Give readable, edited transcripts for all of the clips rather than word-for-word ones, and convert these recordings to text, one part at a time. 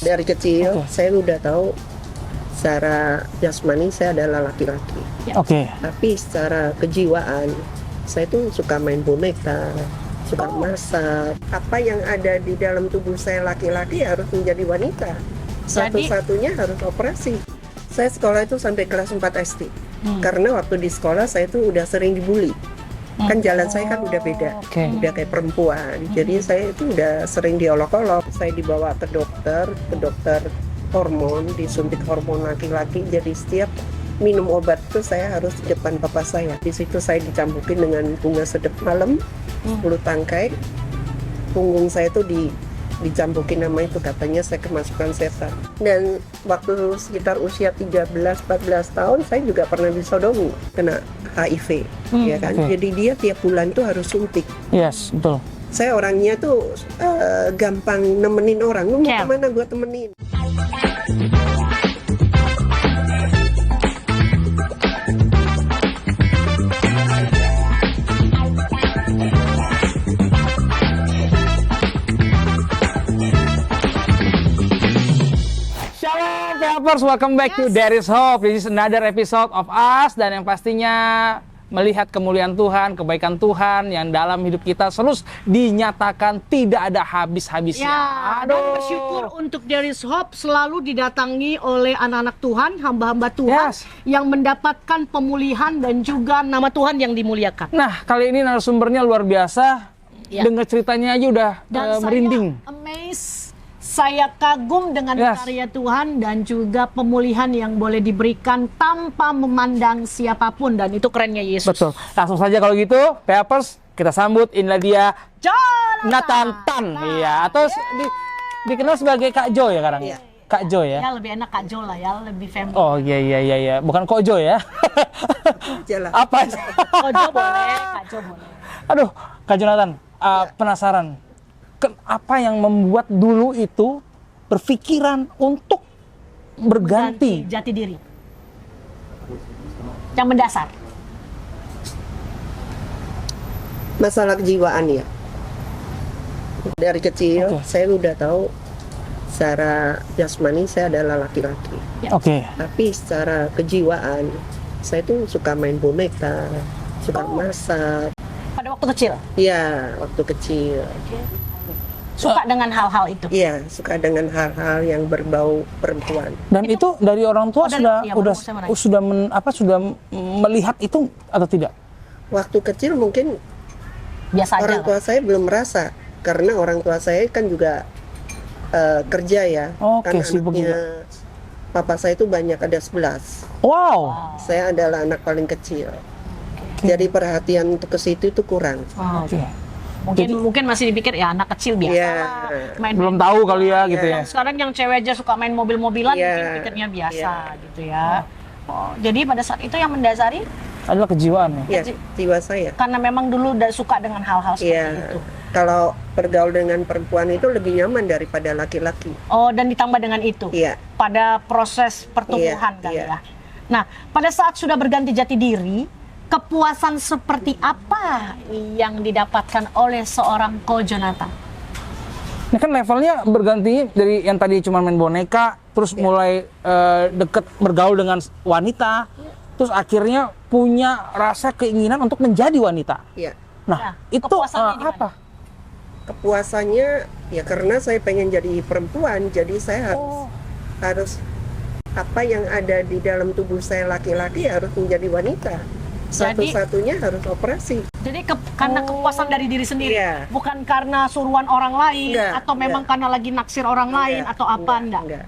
Dari kecil saya udah tahu secara jasmani saya adalah laki-laki. Oke. Tapi secara kejiwaan saya tuh suka main boneka, suka masak. Apa yang ada di dalam tubuh saya laki-laki harus menjadi wanita. Satu-satunya harus operasi. Saya sekolah itu sampai kelas 4 SD. Karena waktu di sekolah saya tuh udah sering dibully. Kan jalan saya kan udah beda, udah kayak perempuan. Jadi saya itu udah sering diolok-olok. Saya dibawa ke dokter hormon, disuntik hormon laki-laki. Jadi setiap minum obat itu saya harus di depan papa saya. Di situ saya dicampukin dengan bunga sedep malam, 10 tangkai. Punggung saya tuh dicampukin nama itu, katanya saya kemasukan setan. Dan waktu sekitar usia 13-14 tahun saya juga pernah disodomi, kena HIV, ya kan. Jadi dia tiap bulan tuh harus suntik. Yes, betul. Saya orangnya tuh gampang nemenin orang. Lu mau kemana gue temenin. Shalom, welcome back to There is Hope. This is another episode of us, dan yang pastinya melihat kemuliaan Tuhan, kebaikan Tuhan yang dalam hidup kita terus dinyatakan tidak ada habis-habisnya. Ya, dan bersyukur untuk There is Hope selalu didatangi oleh anak-anak Tuhan, hamba-hamba Tuhan yang mendapatkan pemulihan dan juga nama Tuhan yang dimuliakan. Nah, kali ini narasumbernya luar biasa. Dengar ceritanya aja udah merinding. Saya amazed. Saya kagum dengan karya Tuhan dan juga pemulihan yang boleh diberikan tanpa memandang siapapun, dan itu kerennya Yesus. Betul. Langsung saja kalau gitu, Papers, kita sambut inilah dia Jonathan Tan. Iya, atau dikenal sebagai Kak Jo ya sekarang. Iya. Kak Jo ya. Ya lebih enak Kak Jo lah ya, lebih family. Oh iya. Bukan Kok Jo ya. Jalan. Apa? Kak Jo boleh, Kak Jo boleh. Aduh, Kak Jonathan, penasaran. Apa yang membuat dulu itu berpikiran untuk berganti jati diri yang mendasar? Masalah kejiwaan ya. Dari kecil saya udah tahu secara jasmani saya adalah laki-laki. Tapi secara kejiwaan saya tuh suka main boneka, suka masak. Pada waktu kecil? Iya, waktu kecil. Suka dengan hal-hal itu? Iya, suka dengan hal-hal yang berbau perempuan. Dan itu dari orang tua sudah melihat itu atau tidak? Waktu kecil mungkin biasa aja. Orang tua saya belum merasa, karena orang tua saya kan juga kerja ya. Kan anaknya papa saya itu banyak, ada 11. Wow. Saya adalah anak paling kecil. Jadi perhatian untuk ke situ itu kurang. Mungkin masih dipikir ya anak kecil biasa main belum tahu kali ya gitu ya. Sekarang yang cewek aja suka main mobil-mobilan, mungkin pikirnya biasa gitu ya. Jadi pada saat itu yang mendasari adalah kejiwaan ya. Jiwa saya. Karena memang dulu udah suka dengan hal-hal seperti itu. Kalau bergaul dengan perempuan itu lebih nyaman daripada laki-laki. Oh, dan ditambah dengan itu. Pada proses pertumbuhan kali ya. Nah, pada saat sudah berganti jati diri, kepuasan seperti apa yang didapatkan oleh seorang Ko Jonathan? Ini kan levelnya berganti dari yang tadi cuma main boneka, terus mulai deket bergaul dengan wanita, terus akhirnya punya rasa keinginan untuk menjadi wanita. Nah, itu apa? Kepuasannya ya karena saya pengen jadi perempuan, jadi saya harus apa yang ada di dalam tubuh saya laki-laki harus menjadi wanita. Satu-satunya harus operasi. Jadi karena kepuasan dari diri sendiri, bukan karena suruhan orang lain, atau memang karena lagi naksir orang lain atau apa, enggak.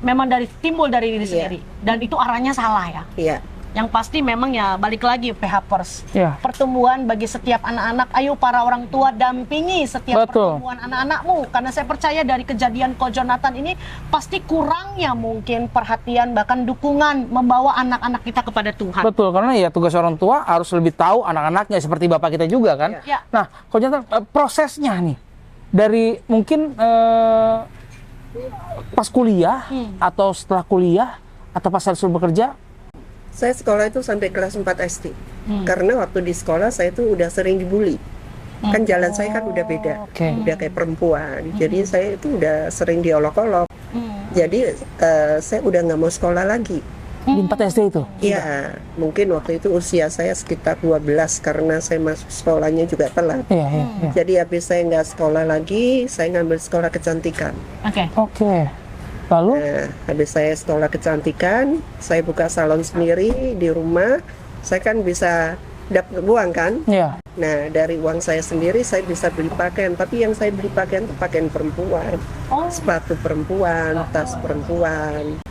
Memang timbul dari diri sendiri, dan itu arahnya salah ya. Yang pasti memang ya balik lagi PHPers. Pertumbuhan bagi setiap anak-anak, ayo para orang tua dampingi setiap pertumbuhan anak-anakmu, karena saya percaya dari kejadian Ko Jonathan ini pasti kurangnya mungkin perhatian bahkan dukungan membawa anak-anak kita kepada Tuhan. Betul, karena ya tugas orang tua harus lebih tahu anak-anaknya, seperti bapak kita juga kan. Nah, Ko Jonathan, prosesnya nih dari mungkin pas kuliah atau setelah kuliah atau pas harus bekerja. Saya sekolah itu sampai kelas 4 SD. Karena waktu di sekolah saya tuh udah sering dibully. Kan jalan saya kan udah beda. Udah kayak perempuan. Jadi saya itu udah sering diolok-olok. Jadi saya udah nggak mau sekolah lagi. Di 4 SD itu? Iya, mungkin waktu itu usia saya sekitar 12 karena saya masuk sekolahnya juga telat. Iya, iya, iya. Jadi habis saya nggak sekolah lagi, saya ngambil sekolah kecantikan. Oke. Lalu? Nah, habis saya sekolah kecantikan, saya buka salon sendiri di rumah. Saya kan bisa dapat uang kan? Iya. Nah, dari uang saya sendiri saya bisa beli pakaian. Tapi yang saya beli pakaian itu pakaian perempuan. Sepatu perempuan, tas perempuan.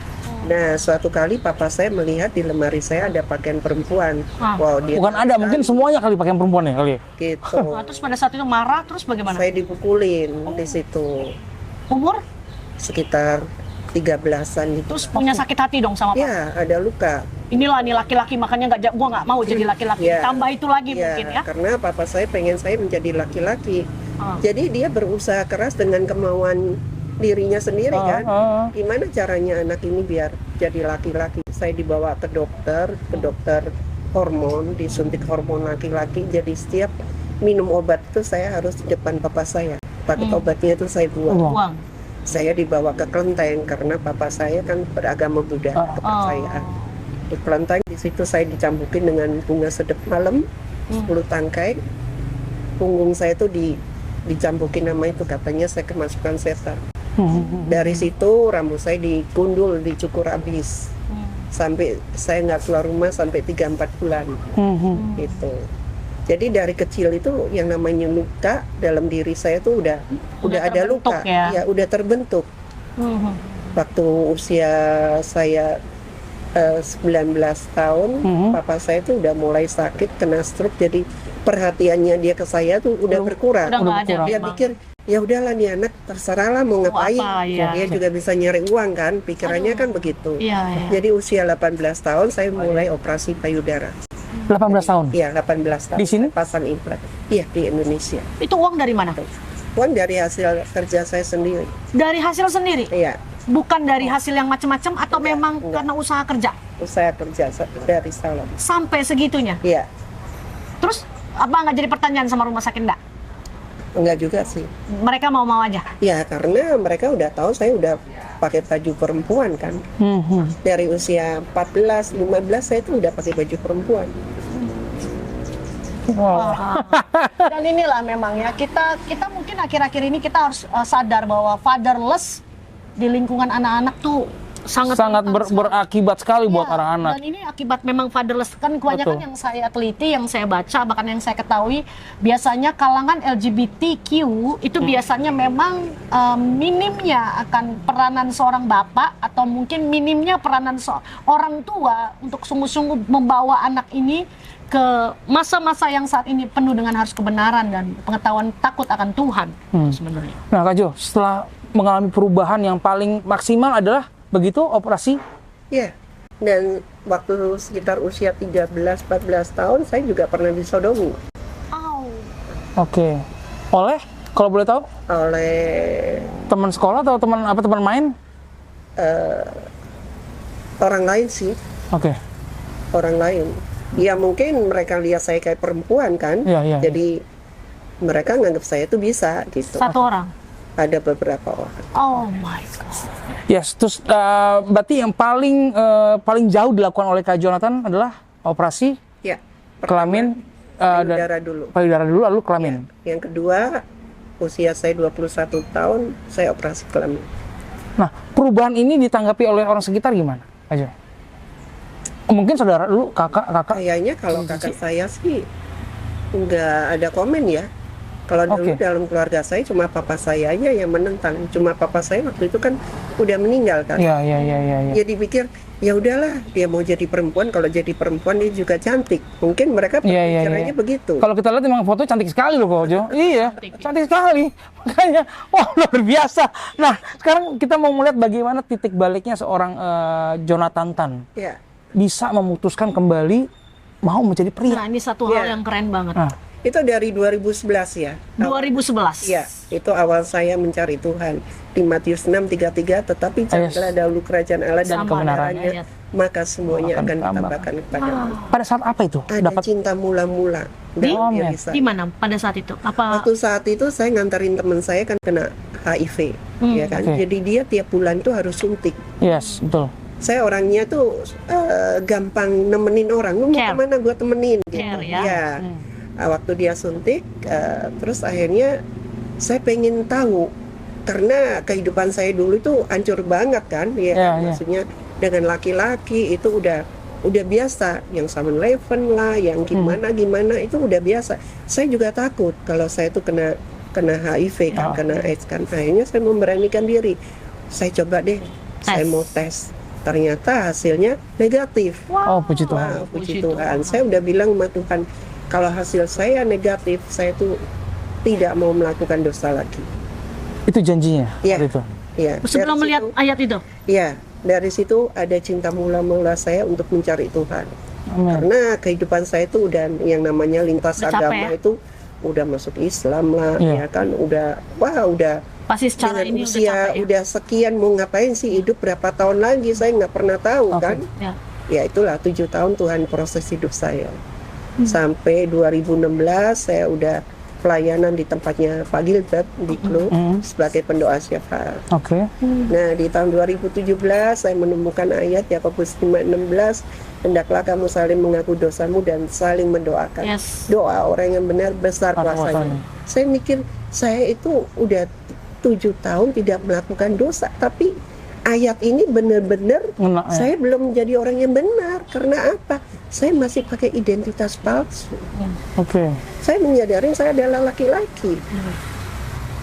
Nah, suatu kali papa saya melihat di lemari saya ada pakaian perempuan. Wow, dia Bukan ada, mungkin semuanya kali pakaian perempuan ya kali ya? gitu. Terus pada saat itu marah, terus bagaimana? Saya dipukulin di situ Umur? sekitar 13-an gitu. Terus punya sakit hati dong sama Pak? Ya, ada luka. Inilah nih laki-laki, makanya gua nggak mau jadi laki-laki. Ya. Tambah itu lagi Ya, mungkin ya? karena papa saya pengen saya menjadi laki-laki. Jadi dia berusaha keras dengan kemauan dirinya sendiri kan. Gimana caranya anak ini biar jadi laki-laki? Saya dibawa ke dokter hormon, disuntik hormon laki-laki. Jadi setiap minum obat itu saya harus di depan papa saya. Pakai obatnya itu saya buang. Saya dibawa ke kelenteng karena papa saya kan beragama Buddha, kepercayaan. Di kelenteng di situ saya dicambukin dengan bunga sedep malam 10 tangkai. Punggung saya itu dicambukin nama itu, katanya saya kemasukan setan. Dari situ rambut saya digundul, dicukur habis. Sampai saya nggak keluar rumah sampai 3-4 bulan. Gitu. Jadi dari kecil itu yang namanya luka dalam diri saya tuh udah ada luka, ya udah terbentuk. Waktu usia saya 19 tahun, papa saya tuh udah mulai sakit, kena stroke, jadi perhatiannya dia ke saya tuh udah berkurang. Dia pikir ya udahlah nih anak terserah lah mau ngapain. Dia juga bisa nyari uang kan, pikirannya kan begitu. Jadi usia 18 tahun saya mulai operasi payudara. 18 tahun? Iya, 18 tahun. Di sini? Pasang implan. Iya, di Indonesia. Itu uang dari mana? Uang dari hasil kerja saya sendiri. Dari hasil sendiri? Iya. Bukan dari hasil yang macam-macam atau memang karena usaha kerja? Usaha kerja dari salon. Sampai segitunya? Iya. Terus apa nggak jadi pertanyaan sama rumah sakit enggak? Enggak juga sih. Mereka mau-mau aja? Ya, karena mereka udah tahu saya udah pakai baju perempuan kan. Dari usia 14, 15 saya tuh udah pakai baju perempuan. Dan inilah memang ya, kita mungkin akhir-akhir ini kita harus sadar bahwa fatherless di lingkungan anak-anak tuh sangat berakibat sekali buat anak-anak. Dan ini akibat memang fatherless kan kebanyakan yang saya teliti, yang saya baca, bahkan yang saya ketahui, biasanya kalangan LGBTQ itu biasanya memang minimnya akan peranan seorang bapak atau mungkin minimnya peranan orang tua untuk sungguh-sungguh membawa anak ini ke masa-masa yang saat ini penuh dengan harus kebenaran dan pengetahuan takut akan Tuhan sebenarnya. Nah Kak Jo, setelah mengalami perubahan yang paling maksimal adalah begitu operasi? Iya, dan waktu sekitar usia 13-14 tahun saya juga pernah disodomi. Oke. Oleh, kalau boleh tahu? Oleh teman sekolah atau teman main? Orang lain sih. Oke. Orang lain. Ya mungkin mereka lihat saya kayak perempuan kan. Iya. Jadi mereka nganggap saya tuh bisa gitu. Satu orang? Ada beberapa orang. Oh my God. Yes, terus berarti yang paling jauh dilakukan oleh Kak Jonathan adalah operasi kelamin payudara dulu. Payudara dulu, lalu kelamin. Yang kedua, usia saya 21 tahun, saya operasi kelamin. Nah, perubahan ini ditanggapi oleh orang sekitar gimana, Kak Jo? Mungkin saudara dulu, kakak. Kayaknya kalau kakak saya sih nggak ada komen ya. Kalau dulu dalam keluarga saya cuma papa saya aja yang menentang. Cuma papa saya waktu itu kan udah meninggal kan. Iya. Jadi pikir ya udahlah, dia mau jadi perempuan, kalau jadi perempuan dia juga cantik. Mungkin mereka pikirannya begitu. Kalau kita lihat memang foto cantik sekali loh Kak Jo. Iya, cantik sekali. Makanya wah luar biasa. Nah, sekarang kita mau melihat bagaimana titik baliknya seorang Jonathan Tan. Iya. Bisa memutuskan kembali mau menjadi pria. Nah, ini satu hal yang keren banget. Itu dari 2011 ya. 2011. Iya, itu awal saya mencari Tuhan. Di Matius 6:33, tetapi carilah dahulu kerajaan Allah dan kebenarannya, maka semuanya akan ditambahkan kepadamu. Pada saat apa itu? Ada cinta mula-mula. Di mana pada saat itu? Waktu saat itu saya nganterin teman saya kan kena HIV. ya kan. Oke. Jadi dia tiap bulan tuh harus suntik. Yes, betul. Saya orangnya tuh gampang nemenin orang. Lu mau Care. kemana gue temenin gitu. Care, ya. Ya. Waktu dia suntik, terus akhirnya saya pengen tahu karena kehidupan saya dulu itu hancur banget kan, ya. Ya, Maksudnya dengan laki-laki itu udah biasa, yang 7-Eleven lah, yang gimana itu udah biasa. Saya juga takut kalau saya tuh kena HIV kan, kena AIDS kan. Akhirnya saya memberanikan diri. Saya coba deh, saya mau tes. Ternyata hasilnya negatif. Oh, puji Tuhan. Wah, puji Tuhan. Saya udah bilang sama Tuhan, kalau hasil saya negatif, saya tuh tidak mau melakukan dosa lagi. Itu janjinya. Iya. Itu. Ya, Sebelum dari melihat situ- ayat itu. ya, dari situ ada cinta mula-mula saya untuk mencari Tuhan. Amin. Karena kehidupan saya itu udah yang namanya lintas Udah capek, agama ya? itu udah masuk Islam lah, Iya. ya kan, udah Pasti secara dengan ini usia udah capek ya. udah sekian, mau ngapain sih hidup berapa tahun lagi, saya nggak pernah tahu Oke. kan. Ya. Ya itulah 7 tahun Tuhan proses hidup saya. Sampai 2016 saya udah pelayanan di tempatnya Pak Gilbert di klub sebagai pendoa syafaat. Oke. Nah, di tahun 2017 saya menemukan ayat Yakobus 5:16, hendaklah kamu saling mengaku dosamu dan saling mendoakan. Yes. Doa orang yang benar besar Kuasanya. kuasanya. Saya mikir saya itu udah 7 tahun tidak melakukan dosa, tapi ayat ini benar-benar Ngena, ya. saya belum menjadi orang yang benar. Karena apa? Saya masih pakai identitas palsu. Oke. Saya menyadari saya adalah laki-laki.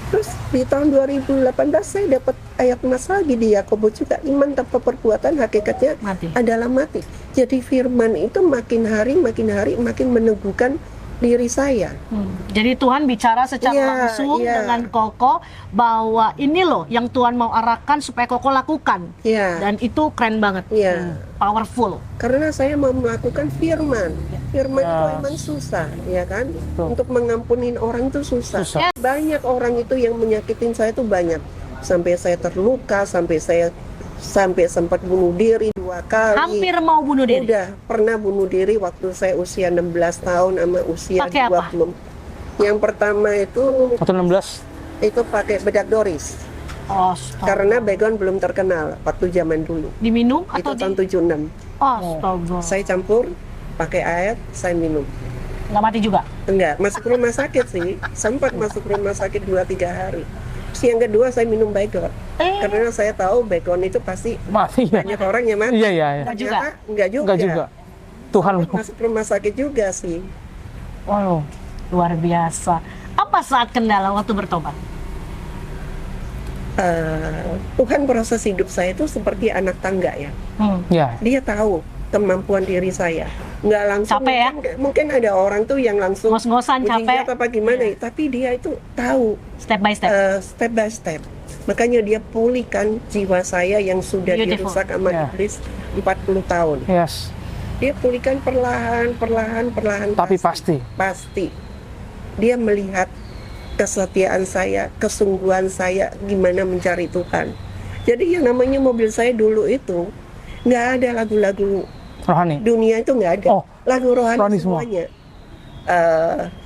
Terus di tahun 2018 saya dapat ayat emas lagi di Yakobus juga, iman tanpa perbuatan hakikatnya Mati. adalah mati. Jadi firman itu makin hari makin meneguhkan diri saya. Jadi Tuhan bicara secara Iya, langsung iya. dengan Koko bahwa ini loh yang Tuhan mau arahkan supaya Koko lakukan. Ya, Dan itu keren banget. ya. Powerful. Karena saya mau melakukan firman. Firman itu Ya. emang susah, ya kan? Betul. Untuk mengampunin orang itu susah. Susah. Banyak orang itu yang menyakitin saya itu banyak. Sampai saya terluka, sampai sempat bunuh diri 2 kali. Hampir mau bunuh diri. Udah pernah bunuh diri waktu saya usia 16 tahun sama usia Pakai apa? 20. Yang pertama itu 116. pakai bedak Doris. Astaga. Karena baygon belum terkenal waktu zaman dulu. Diminum Itu atau tahun 76. Astaga. Saya campur pakai air, saya minum. Nggak mati juga. Enggak, masuk rumah sakit sih. Sempat masuk rumah sakit 2-3 hari. Terus yang kedua saya minum baygon. Karena saya tahu baygon itu pasti Mati ya. banyak orang yang mati. Iya, iya, iya. Enggak juga. Ternyata enggak juga. Enggak juga. Tuhan. Masuk rumah sakit juga sih. Wow, luar biasa. Apa saat kendala waktu bertobat? Tuhan proses hidup saya itu seperti anak tangga ya. Ya. Dia tahu kemampuan diri saya. Nggak langsung. Capek ya? Mungkin ada orang tuh yang langsung Ngos-ngosan capek. apa gimana, tapi dia itu tahu Step by step. step by step. Makanya dia pulihkan jiwa saya yang sudah Beautiful. dirusak sama Ya. iblis 40 tahun. Yes. Dia pulihkan perlahan. Tapi pasti. Pasti. Dia melihat kesetiaan saya, kesungguhan saya gimana mencari Tuhan. Jadi yang namanya mobil saya dulu itu nggak ada lagu-lagu Rohani. dunia, itu nggak ada. Oh, Lagu rohani rohani semua. semuanya.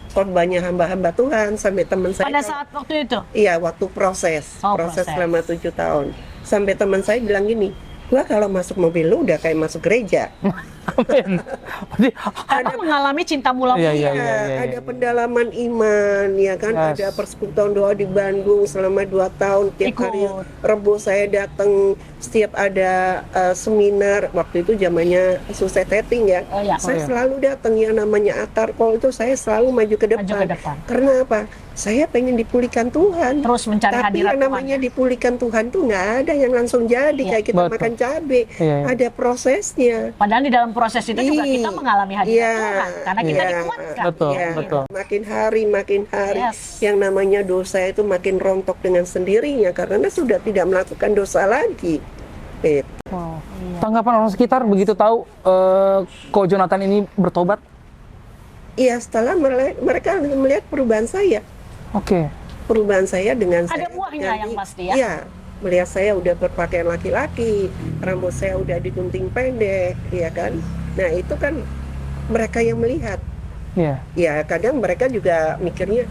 Korbannya hamba-hamba Tuhan sampai teman saya. Pada saat waktu itu. Iya, waktu proses Oh, proses proses. selama 7 tahun. Sampai teman saya bilang gini, gua kalau masuk mobil lu udah kayak masuk gereja. Amin. Berarti Karena mengalami cinta mula-mula. Iya, iya, Ya, iya. ada pendalaman iman, ya kan? Yes. Ada persekutuan doa di Bandung selama 2 tahun. Tiap Ikut. hari Rebo saya datang, setiap ada seminar. Waktu itu zamannya susah setting ya. Oh, iya. Saya Oh, iya. selalu datang, yang namanya Atarpol itu saya selalu maju ke depan. Maju ke depan. Karena apa? Saya pengen dipulihkan Tuhan. Terus mencari Tapi hadirat yang namanya Tuhan. dipulihkan Tuhan tuh nggak ada yang langsung jadi. Iya. Kayak kita Betul. makan cabai, Iya, iya. ada prosesnya. Padahal di dalam proses itu juga kita mengalami hadirat Iya, Tuhan. Karena kita iya. dikuatkan. Betul, Ya, betul. makin hari Yes. yang namanya dosa itu makin rontok dengan sendirinya karena sudah tidak melakukan dosa lagi. wow. Tanggapan orang sekitar begitu tahu kok Jonathan ini bertobat? Iya, setelah mereka melihat perubahan saya, Oke. dengan Ada saya buahnya ganti. yang pasti ya? Iya, melihat saya udah berpakaian laki-laki, rambut saya udah digunting pendek, ya kan. Nah itu kan mereka yang melihat. Iya. Ya kadang mereka juga mikirnya,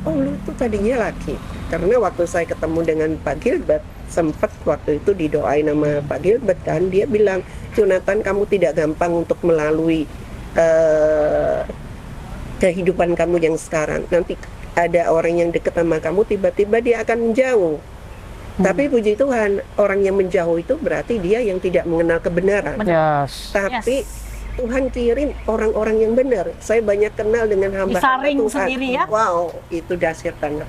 oh lu tuh tadinya laki. Karena waktu saya ketemu dengan Pak Gilbert, sempat waktu itu didoain sama Pak Gilbert kan, dia bilang, Jonathan, kamu tidak gampang untuk melalui kehidupan kamu yang sekarang. Nanti ada orang yang dekat sama kamu, tiba-tiba dia akan menjauh. Tapi puji Tuhan, orang yang menjauh itu berarti dia yang tidak mengenal kebenaran. Yes. Tapi Tuhan kirim orang-orang yang benar. Saya banyak kenal dengan hamba-hamba Disaring Tuhan. sendiri ya? Wow, itu dahsyat banget.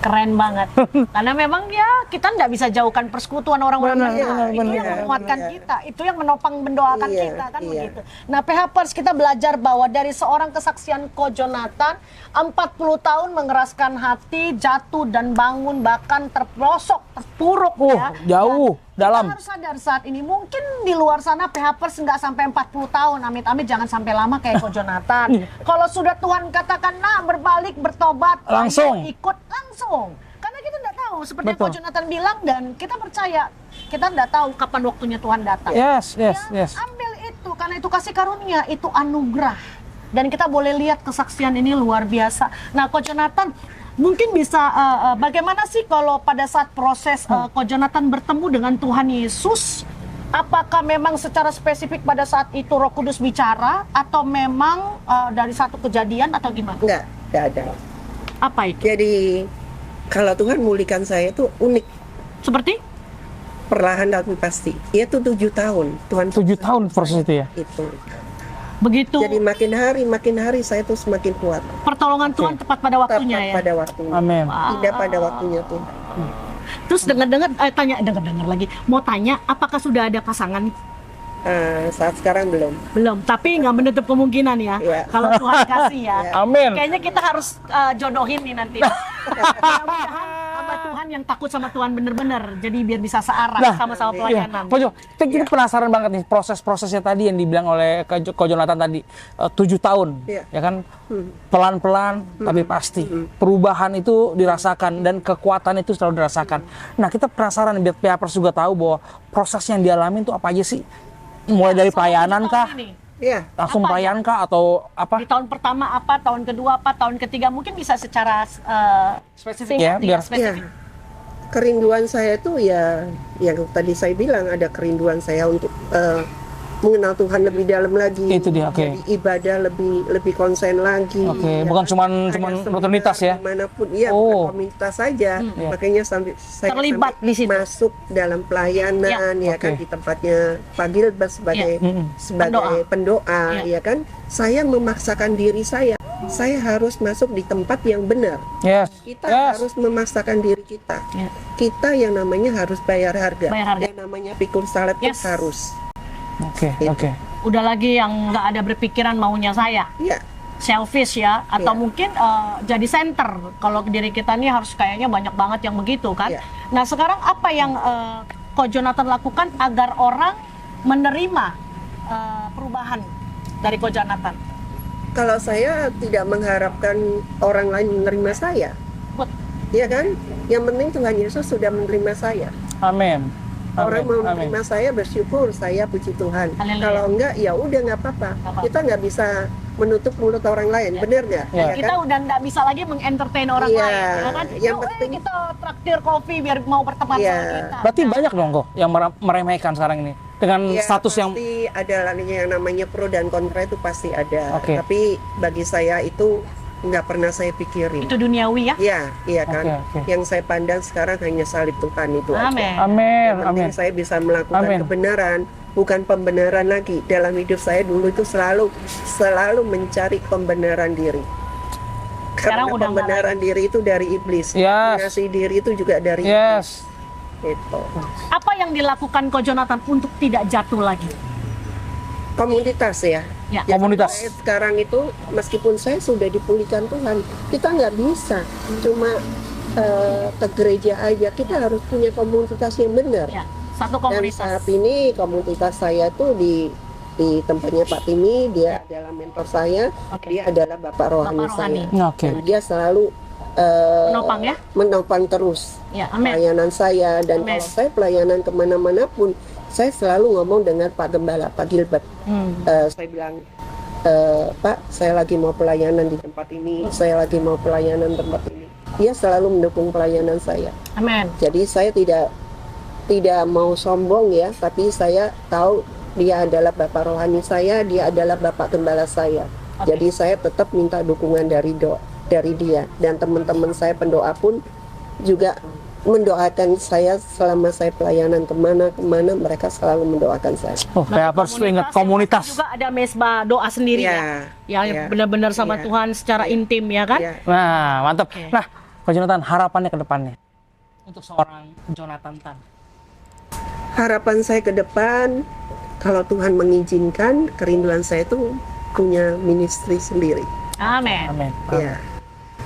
Keren banget. Karena memang ya kita nggak bisa jauhkan persekutuan orang-orang Benar, lain. benar, Itu benar. yang menguatkan kita, itu yang menopang mendoakan Iya, kita kan iya. begitu. Nah, PHPers kita belajar bahwa dari seorang kesaksian Ko Jonathan 40 tahun mengeraskan hati, jatuh dan bangun, bahkan terprosok, terpuruk ya. Jauh, dalam. Kita harus sadar saat ini, mungkin di luar sana PHPers nggak sampai 40 tahun, amit-amit jangan sampai lama kayak Ko Jonathan. Kalau sudah Tuhan katakan, nah berbalik, bertobat, Langsung. ayo ikut langsung. Karena kita nggak tahu, seperti yang Betul. Ko Jonathan bilang, dan kita percaya, kita nggak tahu kapan waktunya Tuhan datang. Yes, yes, Ya, yes. ambil itu, karena itu kasih karunia, itu anugerah. Dan kita boleh lihat kesaksian ini luar biasa. Nah, Ko Jonathan, mungkin bisa bagaimana sih kalau pada saat proses Ko Jonathan bertemu dengan Tuhan Yesus, apakah memang secara spesifik pada saat itu Roh Kudus bicara, atau memang dari satu kejadian atau gimana? Enggak ada. Apa itu? Jadi kalau Tuhan memulihkan saya itu unik, Seperti? perlahan tapi pasti. Itu 7 tahun Tuhan 7 tahun proses itu ya. itu. Begitu Jadi makin hari saya tuh semakin kuat. pertolongan Tuhan tepat pada waktunya Tepat ya. pada waktunya. Amin. Tidak pada waktunya Tuhan. Terus dengar lagi. Mau tanya, apakah sudah ada pasangan? Saat sekarang belum. Belum, tapi nggak menutup kemungkinan ya. Iya. Kalau Tuhan kasih ya. Amin. Kayaknya kita harus jodohin nih nanti. Mudah-mudahan hamba Tuhan yang takut sama Tuhan bener-bener. Jadi biar bisa searah Nah, sama-sama Iya, pelayanan. Pak Jo, kita penasaran banget nih proses-prosesnya tadi yang dibilang oleh Ko Jonathan tadi 7 tahun, Iya. ya kan? Pelan-pelan tapi pasti perubahan itu dirasakan dan kekuatan itu selalu dirasakan. Nah, kita penasaran biar PHPers juga tahu bahwa proses yang dialami itu apa aja sih? Mulai dari pelayanan kah? Ini, Iya. Langsung Apa pelayanan kah atau apa? di tahun pertama apa, tahun kedua apa, tahun ketiga mungkin bisa secara Spesifik ya, biar- spesifik. Ya, kerinduan saya tuh ya, yang tadi saya bilang ada kerinduan saya untuk mengenal Tuhan lebih dalam lagi. Itu dia, oke. Jadi ibadah lebih konsen lagi. Oke, ya bukan kan? cuman Ada rutinitas ya. Dimanapun, iya, Oh. bukan komunitas saja. Iya. Makanya saya Terlibat sampai di situ. masuk dalam pelayanan, ya kan, Oke. di tempatnya Pak Gilbert sebagai pendoa, Iya. ya kan. Saya memaksakan diri saya harus masuk di tempat yang benar. Yes. Kita Yes. harus memaksakan diri kita. Ya. Kita yang namanya harus bayar harga. Bayar harga. Yang namanya pikul salib itu Yes. harus. Oke, Gitu. oke. Udah lagi yang nggak ada berpikiran maunya saya. Ya, Selfish ya, atau Iya. mungkin jadi center. Kalau diri kita nih harus kayaknya banyak banget yang begitu kan. Iya. Nah sekarang apa yang Ko Jonathan lakukan agar orang menerima perubahan dari Ko Jonathan? kalau saya tidak mengharapkan orang lain menerima saya, Put, ya kan? Yang penting Tuhan Yesus sudah menerima saya. Amin. Orang mau Amin. menerima saya, bersyukur, saya puji Tuhan. Haleluya. Kalau enggak, ya udah nggak apa-apa. apa-apa. Kita nggak bisa menutup mulut orang lain, bener nggak? Ya. kita udah nggak bisa lagi mengentertain orang Iya, lain, ya kan? yang Yuk, penting- kita traktir kopi biar mau berteman Iya. sama kita. Berarti banyak dong kok yang meremehkan sekarang ini dengan Ya, status yang pasti ada yang namanya pro dan kontra, itu pasti ada. Oke. Tapi bagi saya itu nggak pernah saya pikirin. Itu duniawi ya. Iya, iya kan. Oke, oke. Yang saya pandang sekarang hanya salib Tuhan itu aja. Amin. Amin, Yang penting amin. saya bisa melakukan Amin. kebenaran, bukan pembenaran lagi. Dalam hidup saya dulu itu selalu mencari pembenaran diri. Sekarang Karena udah nggak pembenaran diri itu dari iblis. Yes. Ngasih diri itu juga dari Yes. iblis. Itu. Apa yang dilakukan Ko Jonathan untuk tidak jatuh lagi? Komunitas ya. Ya. Ya, Komunitas. saya sekarang itu meskipun saya sudah dipulihkan Tuhan, kita nggak bisa cuma ke gereja aja. Kita harus punya komunitas yang benar. Ya, satu Dan komunitas. saat ini komunitas saya tuh di tempatnya Pak Timi, dia adalah mentor saya, Oke. dia adalah Bapak rohani Bapak rohani. saya. Oke. Dan dia selalu Menopang ya? menopang terus Ya, amin. pelayanan saya. Dan Amin. kalau saya pelayanan kemana-mana pun, saya selalu ngomong dengan Pak Gembala, Pak Gilbert. Hmm. Saya bilang, Pak, saya lagi mau pelayanan di tempat ini, saya lagi mau pelayanan tempat ini. Dia selalu mendukung pelayanan saya. Amin. Jadi saya tidak mau sombong ya, tapi saya tahu dia adalah Bapak rohani saya, dia adalah Bapak gembala saya. Jadi saya tetap minta dukungan dari dia, dan teman-teman saya pendoa pun juga mendoakan saya selama saya pelayanan kemana-kemana, mereka selalu mendoakan saya. Oh, Payapers ingat komunitas. Juga ada mesbah doa sendiri yang benar-benar sama Tuhan secara intim ya kan? Nah, mantap. Nah, Coach Jonathan, harapannya ke depannya untuk seorang Jonathan Tan. Harapan saya ke depan, kalau Tuhan mengizinkan, kerinduan saya itu punya ministry sendiri. Amin. Amin. Ya,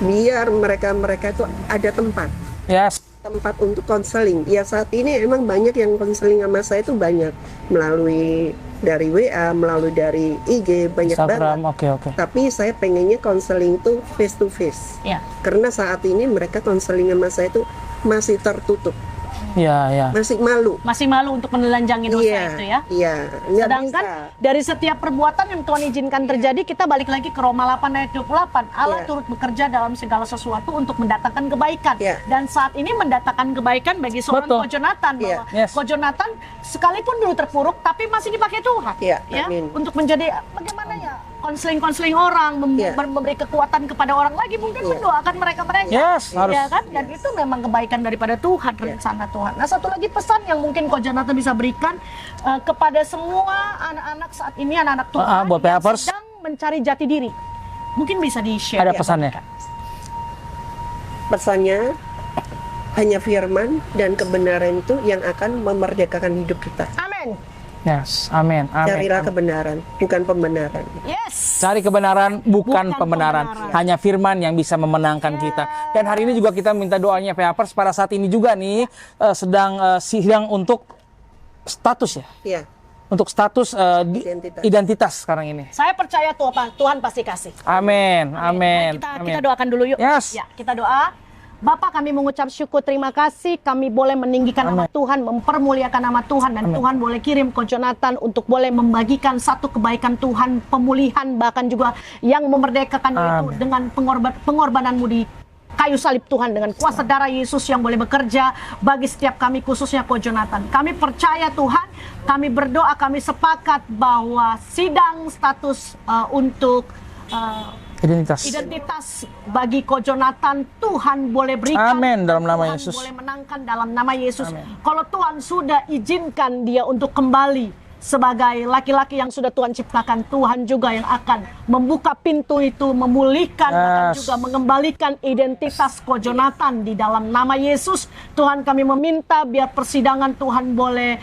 biar mereka itu ada tempat untuk konseling. Ya, saat ini emang banyak yang konseling sama saya itu banyak melalui dari WA, melalui dari IG, banyak Instagram, banget. oke. Tapi saya pengennya konseling itu face to face. Ya. Karena saat ini mereka konseling sama saya itu masih tertutup. Iya. Masih malu untuk menelanjangi dosa itu ya. Iya. Nggak Sedangkan bisa. dari setiap perbuatan yang Tuhan izinkan terjadi, kita balik lagi ke Roma 8 ayat 28. Allah turut bekerja dalam segala sesuatu untuk mendatangkan kebaikan. Dan saat ini mendatangkan kebaikan bagi seorang Coach Jonathan. Coach Jonathan sekalipun dulu terpuruk, tapi masih dipakai Tuhan. Ya, untuk menjadi bagaimana ya, konseling orang, memberi kekuatan kepada orang lagi, mungkin mendoakan mereka. Harus. Ya kan? Dan itu memang kebaikan daripada Tuhan, rencana Tuhan. Nah, satu lagi pesan yang mungkin Coach Jonathan bisa berikan kepada semua anak-anak saat ini, anak-anak Tuhan buat yang Payapers sedang mencari jati diri. Mungkin bisa di-share. Ada pesannya. Pesannya hanya firman dan kebenaran itu yang akan memerdekakan hidup kita. Amin. Yes, amin. Carilah kebenaran, bukan pembenaran. Yes. Cari kebenaran, bukan pembenaran. Hanya firman yang bisa memenangkan kita. Dan hari ini juga kita minta doanya Payapers pada saat ini juga nih sedang sidang untuk status ya. Iya. Untuk status identitas sekarang ini. Saya percaya Tuhan pasti kasih. Amin. Kita doakan dulu yuk. Yes. Ya, kita doa. Bapak, kami mengucap syukur, terima kasih kami boleh meninggikan nama Tuhan, mempermuliakan nama Tuhan, dan Tuhan boleh kirim Coach Jonathan untuk boleh membagikan satu kebaikan Tuhan, pemulihan, bahkan juga yang memerdekakan itu dengan pengorbananmu di kayu salib Tuhan, dengan kuasa darah Yesus yang boleh bekerja bagi setiap kami, khususnya Coach Jonathan. Kami percaya Tuhan, kami berdoa, kami sepakat bahwa sidang status untuk identitas bagi Coach Jonathan Tuhan boleh berikan. Amin, dalam nama Tuhan Yesus. boleh menangkan dalam nama Yesus. Amin. Kalau Tuhan sudah izinkan dia untuk kembali sebagai laki-laki yang sudah Tuhan ciptakan, Tuhan juga yang akan membuka pintu itu, memulihkan, akan juga mengembalikan identitas Coach Jonathan di dalam nama Yesus. Tuhan, kami meminta biar persidangan Tuhan boleh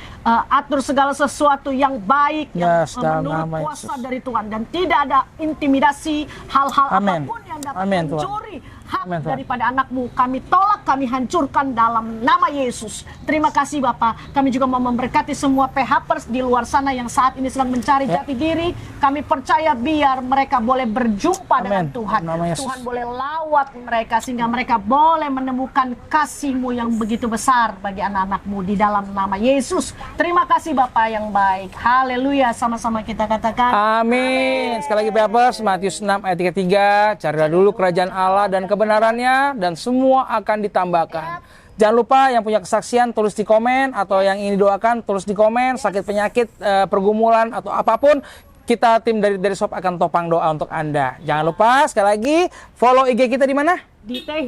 atur segala sesuatu yang baik, yang menurut kuasa dari Tuhan, dan tidak ada intimidasi, hal-hal apapun yang dapat mencuri hak daripada anakmu. Kami tolak, kami hancurkan dalam nama Yesus. Terima kasih Bapak. Kami juga mau memberkati semua Payapers di luar sana yang saat ini sedang mencari jati diri. Kami percaya biar mereka boleh berjumpa dengan Tuhan. Tuhan boleh lawat mereka sehingga mereka boleh menemukan kasih-Mu yang begitu besar bagi anak-anak-Mu di dalam nama Yesus. Terima kasih Bapak yang baik. Haleluya. Sama-sama kita katakan amin. Sekali lagi Payapers, Matius 6 ayat 33, carilah dulu kerajaan Allah dan kebenarannya, dan semua akan ditambahkan. Jangan lupa yang punya kesaksian tulis di komen, atau yang ingin didoakan tulis di komen, sakit penyakit, pergumulan atau apapun, kita tim dari Shop akan topang doa untuk Anda. Jangan lupa sekali lagi follow IG kita di mana? Di TH__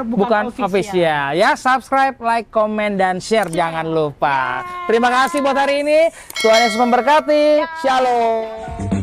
bukan official. Ya, subscribe, like, komen, dan share. Jangan lupa. Terima kasih buat hari ini. Tuhan Yesus memberkati. Shalom.